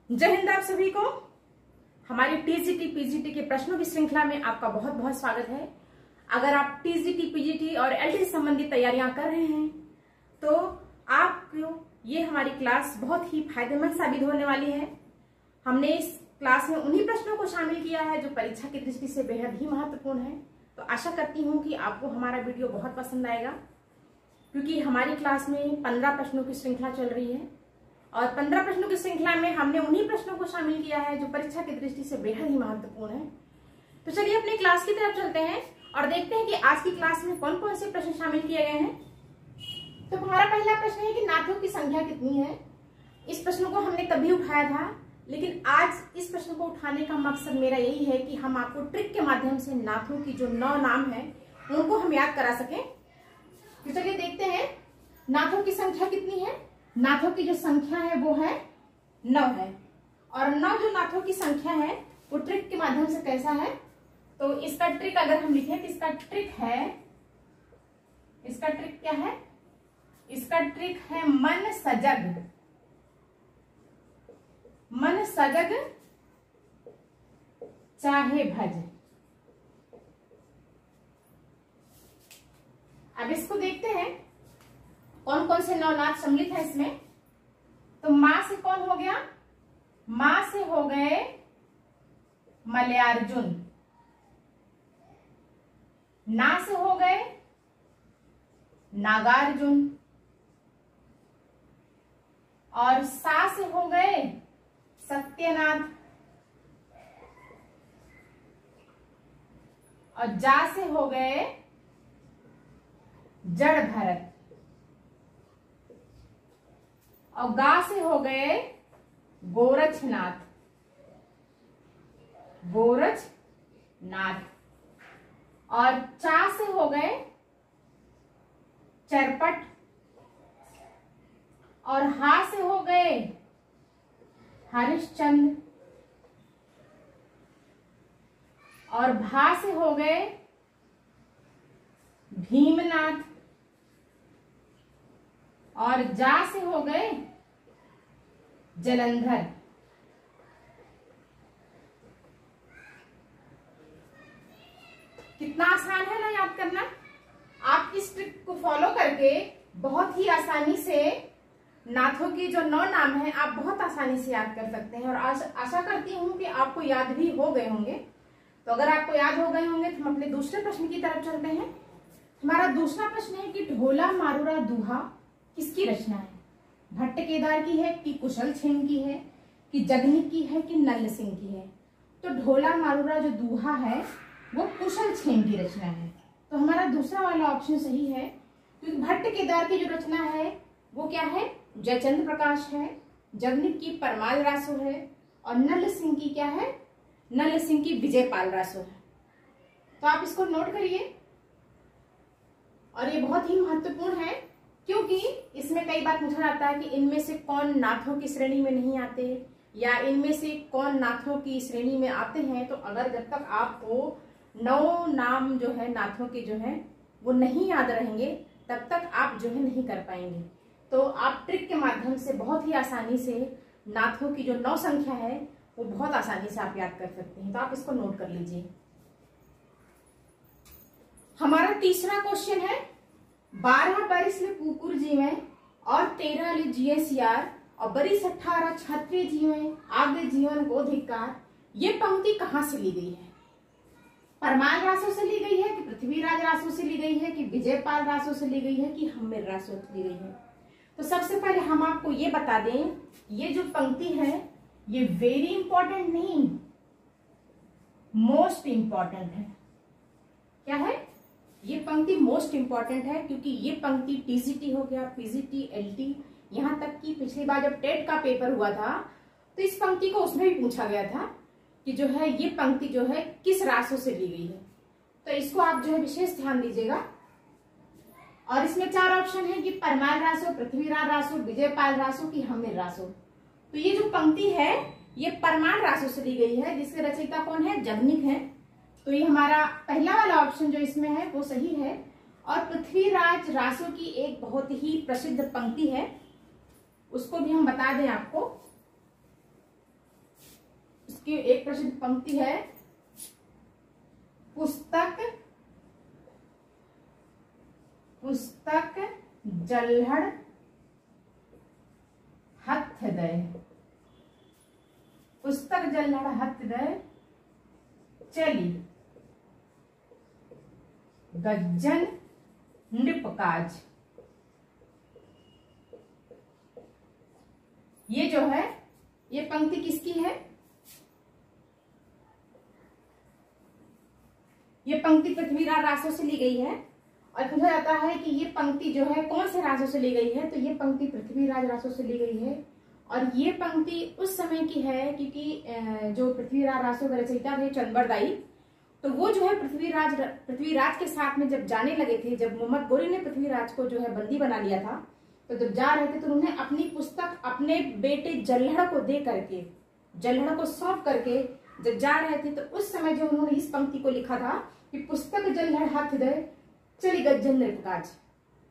जय हिंद। आप सभी को हमारी टीजीटी पीजीटी के प्रश्नों की श्रृंखला में आपका बहुत बहुत स्वागत है। अगर आप टीजीटी पीजीटी और एलटी से संबंधित तैयारियां कर रहे हैं तो आपको ये हमारी क्लास बहुत ही फायदेमंद साबित होने वाली है। हमने इस क्लास में उन्हीं प्रश्नों को शामिल किया है जो परीक्षा की दृष्टि से बेहद ही महत्वपूर्ण है। तो आशा करती हूँ कि आपको हमारा वीडियो बहुत पसंद आएगा, क्योंकि हमारी क्लास में 15 प्रश्नों की श्रृंखला चल रही है और 15 प्रश्नों की श्रृंखला में हमने उन्हीं प्रश्नों को शामिल किया है जो परीक्षा की दृष्टि से बेहद ही महत्वपूर्ण है। तो चलिए अपनी क्लास की तरफ चलते हैं और देखते हैं कि आज की क्लास में कौन कौन से प्रश्न शामिल किए गए हैं। तो हमारा पहला प्रश्न है कि नाथों की संख्या कितनी है। इस प्रश्न को हमने तभी उठाया था, लेकिन आज इस प्रश्न को उठाने का मकसद मेरा यही है कि हम आपको ट्रिक के माध्यम से नाथों की जो 9 नाम है उनको हम याद करा सकें। तो चलिए देखते हैं नाथों की संख्या कितनी है। नाथों की जो संख्या है वो है 9 है, और 9 जो नाथों की संख्या है वो ट्रिक के माध्यम से कैसा है। तो इसका ट्रिक अगर हम लिखें तो इसका ट्रिक क्या है, इसका ट्रिक है मन सजग चाहे भज। अब इसको देखते हैं कौन कौन से 9 नाथ सम्मिलित है इसमें। तो मां से कौन हो गया, मां से हो गए मलयार्जुन, ना से हो गए नागार्जुन, और सा से हो गए सत्यनाथ, और जा से हो गए जड़ भरत, और गा से हो गए गोरखनाथ, और चा से हो गए चरपट, और हा से हो गए हरिश्चंद्र, और भा से हो गए भीमनाथ, और जा से हो गए जलंधर। कितना आसान है ना याद करना। आप इस ट्रिक को फॉलो करके बहुत ही आसानी से नाथों की जो 9 नाम है आप बहुत आसानी से याद कर सकते हैं, और आशा करती हूँ कि आपको याद भी हो गए होंगे। तो अगर आपको याद हो गए होंगे तो हम अपने दूसरे प्रश्न की तरफ चलते हैं। हमारा दूसरा प्रश्न है कि ढोला मारूरा दूहा किसकी रचना है। भट्ट केदार की है कि कुशल छेम की है कि जगनिक की है कि नल सिंह की है। तो ढोला मारूरा जो दूहा है वो कुशल छेम की रचना है। तो हमारा दूसरा वाला ऑप्शन सही है, क्योंकि भट्ट केदार की जो रचना है वो क्या है, जयचंद्र प्रकाश है, जगनिक की परमाल रासो है, और नल सिंह की क्या है, नल सिंह की विजयपाल रासो है। तो आप इसको नोट करिए, और ये बहुत ही महत्वपूर्ण है क्योंकि इसमें कई बार पूछा जाता है कि इनमें से कौन नाथों की श्रेणी में नहीं आते, या इनमें से कौन नाथों की श्रेणी में आते हैं। तो अगर जब तक आपको 9 नाम जो है नाथों के जो है वो नहीं याद रहेंगे तब तक आप जो है नहीं कर पाएंगे। तो आप ट्रिक के माध्यम से बहुत ही आसानी से नाथों की जो 9 संख्या है वो बहुत आसानी से आप याद कर सकते हैं। तो आप इसको नोट कर लीजिए। हमारा तीसरा क्वेश्चन है 12 बरिस ले कुकुर जीवे और 13 ले जिये सियार और बरिस 18 क्षत्रिय जीवे आगे जीवन को धिक्कार। ये पंक्ति कहां से ली गई है। परमाल रासो से ली गई है कि पृथ्वीराज रासो से ली गई है कि विजयपाल रासो से ली गई है कि हम्मेर रासो से ली गई है। तो सबसे पहले हम आपको ये बता दें, ये जो पंक्ति है ये वेरी इंपॉर्टेंट नहीं, मोस्ट इंपॉर्टेंट है। क्या है, ये पंक्ति मोस्ट इंपॉर्टेंट है, क्योंकि ये पंक्ति टीजीटी हो गया, पीजीटी, एलटी, यहां तक कि पिछली बार जब टेट का पेपर हुआ था तो इस पंक्ति को उसमें भी पूछा गया था कि जो है ये पंक्ति जो है किस रासो से ली गई है। तो इसको आप जो है विशेष ध्यान दीजिएगा। और इसमें 4 ऑप्शन है कि परमाल रासो, पृथ्वीराज रासो, विजयपाल रासो की हम्मेर रासो। तो ये जो पंक्ति है ये परमाल रासो से ली गई है, जिसके रचयिता कौन है, जगनिक है। तो ये हमारा पहला वाला ऑप्शन जो इसमें है वो सही है। और पृथ्वीराज रासो की एक बहुत ही प्रसिद्ध पंक्ति है, उसको भी हम बता दें आपको। इसकी एक प्रसिद्ध पंक्ति है, पुस्तक जल्हड़ हथ दय, पुस्तक जल्हड़ हथ दय चली गज्जन नृपकाज। ये जो है ये पंक्ति किसकी है? ये पंक्ति पृथ्वीराज रासो से ली गई है और पूछा जाता है कि ये पंक्ति जो है कौन से रासो से ली गई है, तो ये पंक्ति पृथ्वीराज रासो से ली गई है। और ये पंक्ति उस समय की है क्योंकि जो पृथ्वीराज रासो के रचयिता थे चंद्रबरदाई, तो वो जो है पृथ्वीराज के साथ में जब जाने लगे थे, जब मोहम्मद गोरी ने पृथ्वीराज को जो है बंदी बना लिया था, तो जब जा रहे थे तो उन्होंने अपनी पुस्तक अपने बेटे जल्हड़ को दे करके, जल्हड़ को सौंप करके जब जा रहे थे, तो उस समय जो उन्होंने इस पंक्ति को लिखा था कि पुस्तक जल्हड़ हाथ दे चली गज्जन नृपकाज।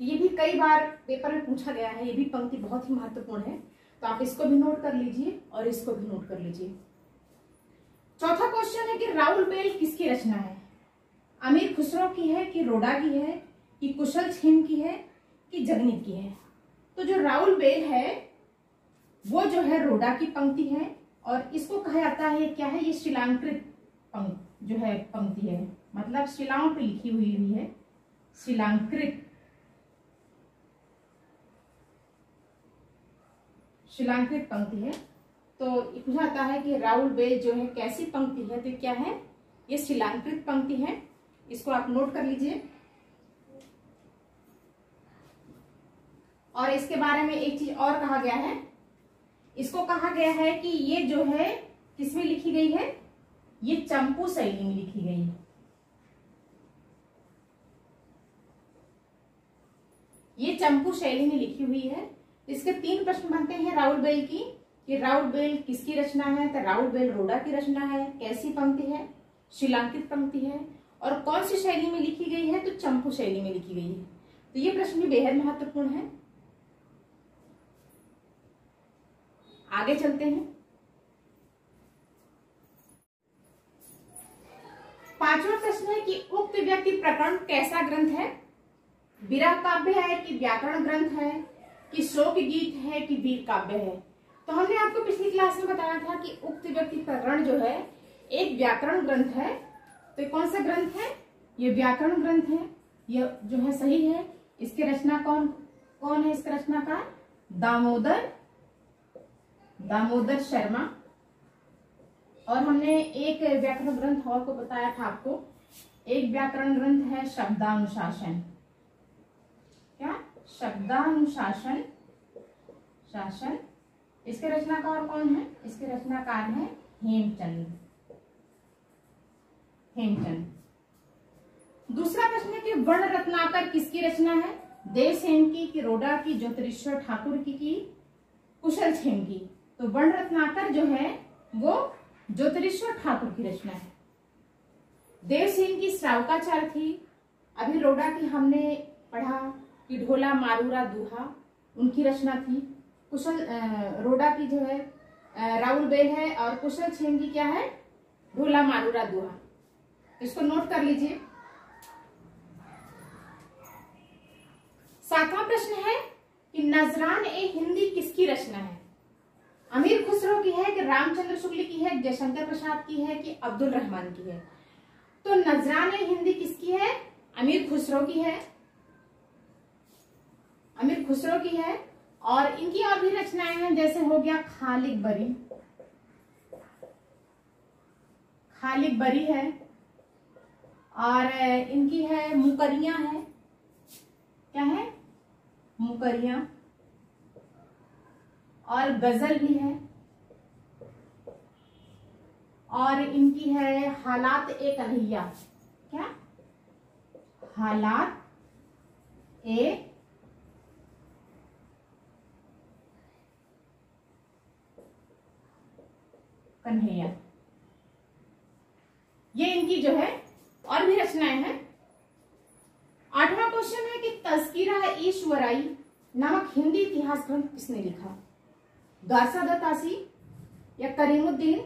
ये भी कई बार पेपर में पूछा गया है, ये भी पंक्ति बहुत ही महत्वपूर्ण है, तो आप इसको भी नोट कर लीजिए और इसको भी नोट कर लीजिए। चौथा क्वेश्चन है कि राउल बेल किसकी रचना है? अमीर खुसरो की है कि रोडा की है कि कुशल क्षेम की है कि जगनीत की है? तो जो राउल बेल है वो जो है रोडा की पंक्ति है और इसको कहा जाता है क्या है, ये शिलांकृत जो है पंक्ति है, मतलब शिलाओं पे लिखी हुई है, शिलांकृत पंक्ति है। तो पूछा जाता है कि राउल बेल जो है कैसी पंक्ति है, तो क्या है, ये शिलांकृत पंक्ति है। इसको आप नोट कर लीजिए। और इसके बारे में एक चीज और कहा गया है, इसको कहा गया है कि ये जो है किसमें लिखी गई है, ये चंपू शैली में लिखी गई है। ये चंपू शैली में लिखी हुई है। इसके 3 प्रश्न बनते हैं राउल बेल की, कि राउल बेल किसकी रचना है, तो राउल बेल रोडा की रचना है, कैसी पंक्ति है, शिलांकित पंक्ति है, और कौन सी शैली में लिखी गई है, तो चंपू शैली में लिखी गई है। तो ये प्रश्न भी बेहद महत्वपूर्ण है। आगे चलते हैं। 5वां प्रश्न है कि उक्त व्यक्ति प्रकरण कैसा ग्रंथ है? विरह काव्य है कि व्याकरण ग्रंथ है कि शोक गीत है कि वीर काव्य है? तो हमने आपको पिछली क्लास में बताया था कि उक्त व्यक्ति प्रकरण जो है एक व्याकरण ग्रंथ है। तो कौन सा ग्रंथ है? ये व्याकरण ग्रंथ है। यह जो है सही है। इसके रचना कौन है? इसका रचनाकार दामोदर शर्मा। और हमने एक व्याकरण ग्रंथ और को बताया था आपको, एक व्याकरण ग्रंथ है शब्दानुशासन। क्या? शब्दानुशासन। इसके रचनाकार कौन है? इसके रचनाकार है हेमचंद। दूसरा प्रश्न है कि वर्ण रत्नाकर किसकी रचना है? देवसेन की कि रोडा की, ज्योतिरीश्वर ठाकुर की कुशल क्षेम की? तो वर्ण रत्नाकर जो है वो ज्योतिरीश्वर ठाकुर की रचना है। देवसेन की श्रावकाचार थी। अभी रोडा की हमने पढ़ा कि ढोला मारूरा दूहा, उनकी रचना थी। रोडा की जो है राउल बेल है और कुशल क्षेम की क्या है? ढोला मारूरा दूहा। इसको नोट कर लीजिए। 7वां प्रश्न है कि नजरान ए हिंदी किसकी रचना है? अमीर खुसरो की है कि रामचंद्र शुक्ल की है, जयशंकर प्रसाद की है कि अब्दुल रहमान की है? तो नजरान ए हिंदी किसकी है? अमीर खुसरो की है। और इनकी और भी रचनाएं हैं, जैसे हो गया खालिक बरी है, और इनकी है मुकरियां है। क्या है? मुकरियां। और गजल भी है। और इनकी है हालात ए कन्हैया। क्या? हालात ए कन्हैया, ये इनकी जो है और भी रचनाएं हैं। 8वां क्वेश्चन है कि तज़किरा ईश्वराई नामक हिंदी इतिहास ग्रंथ किसने लिखा? गासा दत्तासी या करीमुद्दीन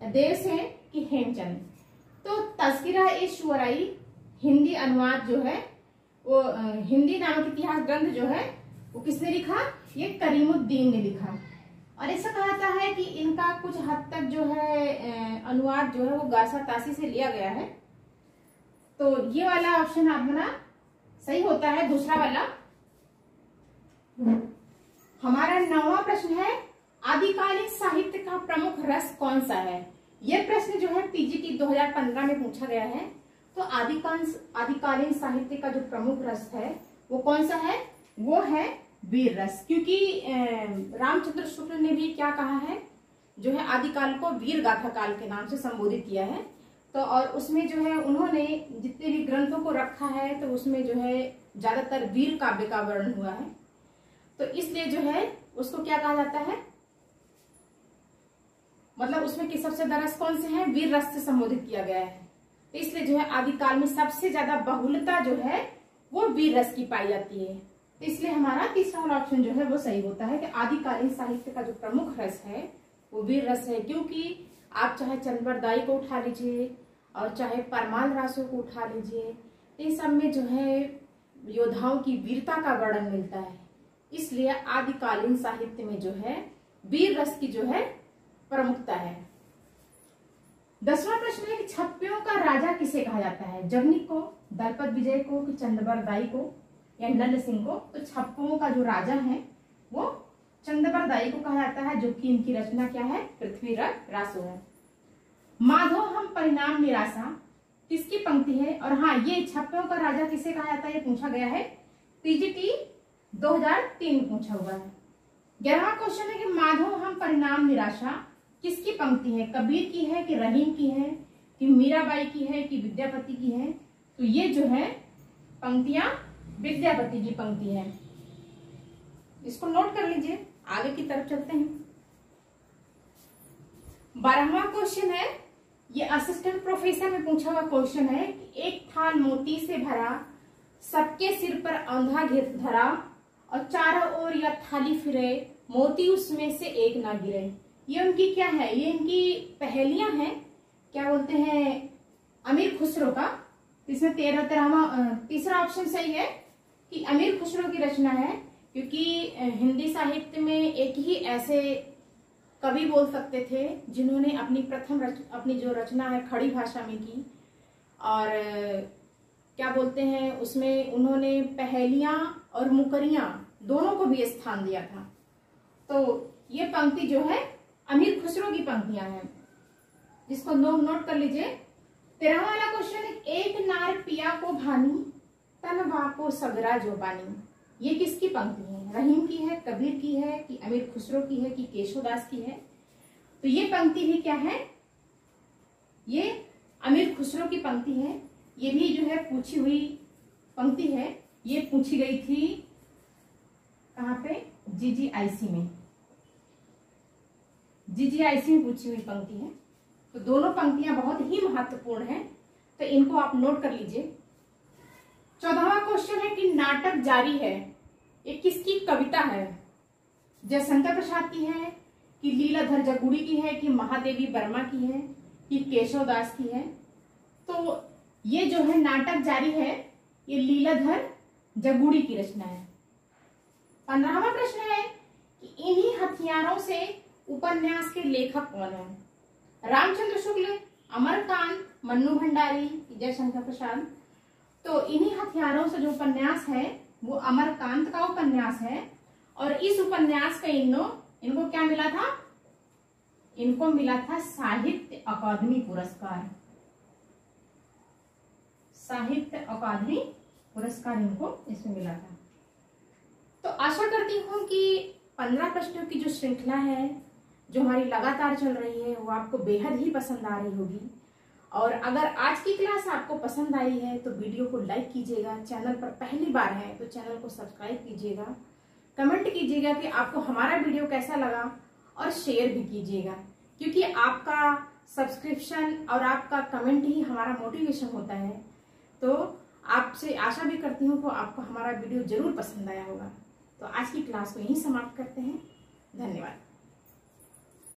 देवसेन कि हेमचंद। तो तज़किरा-ए-शुअराई हिंदी अनुवाद जो है वो हिंदी नामक इतिहास ग्रंथ जो है वो किसने लिखा? ये करीमुद्दीन ने लिखा। और ऐसा कहा जाता है कि इनका कुछ हद तक जो है अनुवाद जो है वो गासा तासी से लिया गया है। तो ये वाला ऑप्शन अपना सही होता है, दूसरा वाला। हमारा 9वां प्रश्न है, आदिकालीन साहित्य का प्रमुख रस कौन सा है? यह प्रश्न जो है पीजीटी 2015 में पूछा गया है। तो आदिकालीन साहित्य का जो प्रमुख रस है वो कौन सा है? वो है वीर रस। क्योंकि रामचंद्र शुक्ल ने भी क्या कहा है, जो है आदिकाल को वीर गाथा काल के नाम से संबोधित किया है। तो और उसमें जो है उन्होंने जितने भी ग्रंथों को रखा है तो उसमें जो है ज्यादातर वीर काव्य का वर्णन हुआ है। तो इसलिए जो है उसको क्या कहा जाता है, मतलब उसमें कि सबसे ज्यादा रस कौन से हैं? वीर रस से संबोधित किया गया है। तो इसलिए जो है आदिकाल में सबसे ज्यादा बहुलता जो है वो वीर रस की पाई जाती है। तो इसलिए हमारा तीसरा वाला ऑप्शन जो है वो सही होता है कि आदिकालीन साहित्य का जो प्रमुख रस है वो वीर रस है। क्योंकि आप चाहे चंद्रबरदाई को उठा लीजिए और चाहे परमाल रासों को उठा लीजिए, इन सब में जो है योद्धाओं की वीरता का वर्णन मिलता है। इसलिए आदिकालीन साहित्य में जो है वीर रस की जो है प्रमुखता है। 10वां प्रश्न है कि छप्पियों का राजा किसे कहा जाता है? जगनिक को, दलपत विजय को, कि चंद्रबरदाई को या नंद सिंह को? तो छप्पुओं का जो राजा है वो चंद्रबरदाई को कहा जाता है, जो कि इनकी रचना क्या है? पृथ्वीराज रासो है। माधो हम परिणाम निराशा किसकी पंक्ति है? और हाँ, ये छप्पियों का राजा किसे कहा जाता है ये पूछा गया है, पीजीटी 2003 में पूछा हुआ है। 11वां क्वेश्चन है कि माधो हम परिणाम निराशा किसकी पंक्ति है? कबीर की है कि रहीम की है कि मीराबाई की है कि विद्यापति की है? तो ये जो है पंक्तियां विद्यापति की पंक्ति है। इसको नोट कर लीजिए, आगे की तरफ चलते हैं। 12वां क्वेश्चन है, ये असिस्टेंट प्रोफेसर में पूछा हुआ क्वेश्चन है कि एक थाल मोती से भरा, सबके सिर पर औंधा धरा और चारों ओर या थाली फिरे, मोती उसमें से एक ना गिरे। ये उनकी क्या है? ये इनकी पहेलियां हैं, क्या बोलते हैं, अमीर खुसरो का। इसमें 13वां तीसरा ऑप्शन सही है कि अमीर खुसरो की रचना है। क्योंकि हिंदी साहित्य में एक ही ऐसे कवि बोल सकते थे जिन्होंने अपनी जो रचना है खड़ी भाषा में की, और क्या बोलते हैं उसमें उन्होंने पहेलियां और मुकरियां दोनों को भी स्थान दिया था। तो ये पंक्ति जो है अमीर खुसरो की पंक्तियां हैं, जिसको नोट कर लीजिए। 13वां वाला क्वेश्चन है, एक नार पिया को भानी, तनवा को सगरा जो बानी। ये किसकी पंक्ति है? रहीम की है, कबीर की है कि अमीर खुसरो की है कि केशवदास की है? तो ये पंक्ति भी क्या है? ये अमीर खुसरो की पंक्ति है। ये भी जो है पूछी हुई पंक्ति है। ये पूछी गई थी कहाँ पे? जीजीआईसी में। जीजीआईसी में पूछी हुई पंक्ति है। तो दोनों पंक्तियां बहुत ही महत्वपूर्ण हैं, तो इनको आप नोट कर लीजिए। 14वां क्वेश्चन है कि नाटक जारी है, ये किसकी कविता है? जयशंकर प्रसाद की है कि लीलाधर जगुड़ी की है कि महादेवी वर्मा की है कि केशवदास की है? तो ये जो है नाटक जारी है, ये लीलाधर जगुड़ी की रचना है। 15वां प्रश्न है कि इन्हीं हथियारों से उपन्यास के लेखक कौन है? रामचंद्र शुक्ल, अमरकांत, मन्नू भंडारी, जयशंकर प्रसाद? तो इन्हीं हथियारों से जो उपन्यास है वो अमरकांत का उपन्यास है। और इस उपन्यास का इनको क्या मिला था? इनको मिला था साहित्य अकादमी पुरस्कार। साहित्य अकादमी पुरस्कार इनको इसमें मिला था। तो आशा करती हूँ कि 15 प्रश्नों की जो श्रृंखला है जो हमारी लगातार चल रही है वो आपको बेहद ही पसंद आ रही होगी। और अगर आज की क्लास आपको पसंद आई है तो वीडियो को लाइक कीजिएगा, चैनल पर पहली बार है तो चैनल को सब्सक्राइब कीजिएगा, कमेंट कीजिएगा कि आपको हमारा वीडियो कैसा लगा और शेयर भी कीजिएगा, क्योंकि आपका सब्सक्रिप्शन और आपका कमेंट ही हमारा मोटिवेशन होता है। तो आपसे आशा भी करती हूँ कि आपको हमारा वीडियो जरूर पसंद आया होगा। तो आज की क्लास को यहीं समाप्त करते हैं। धन्यवाद।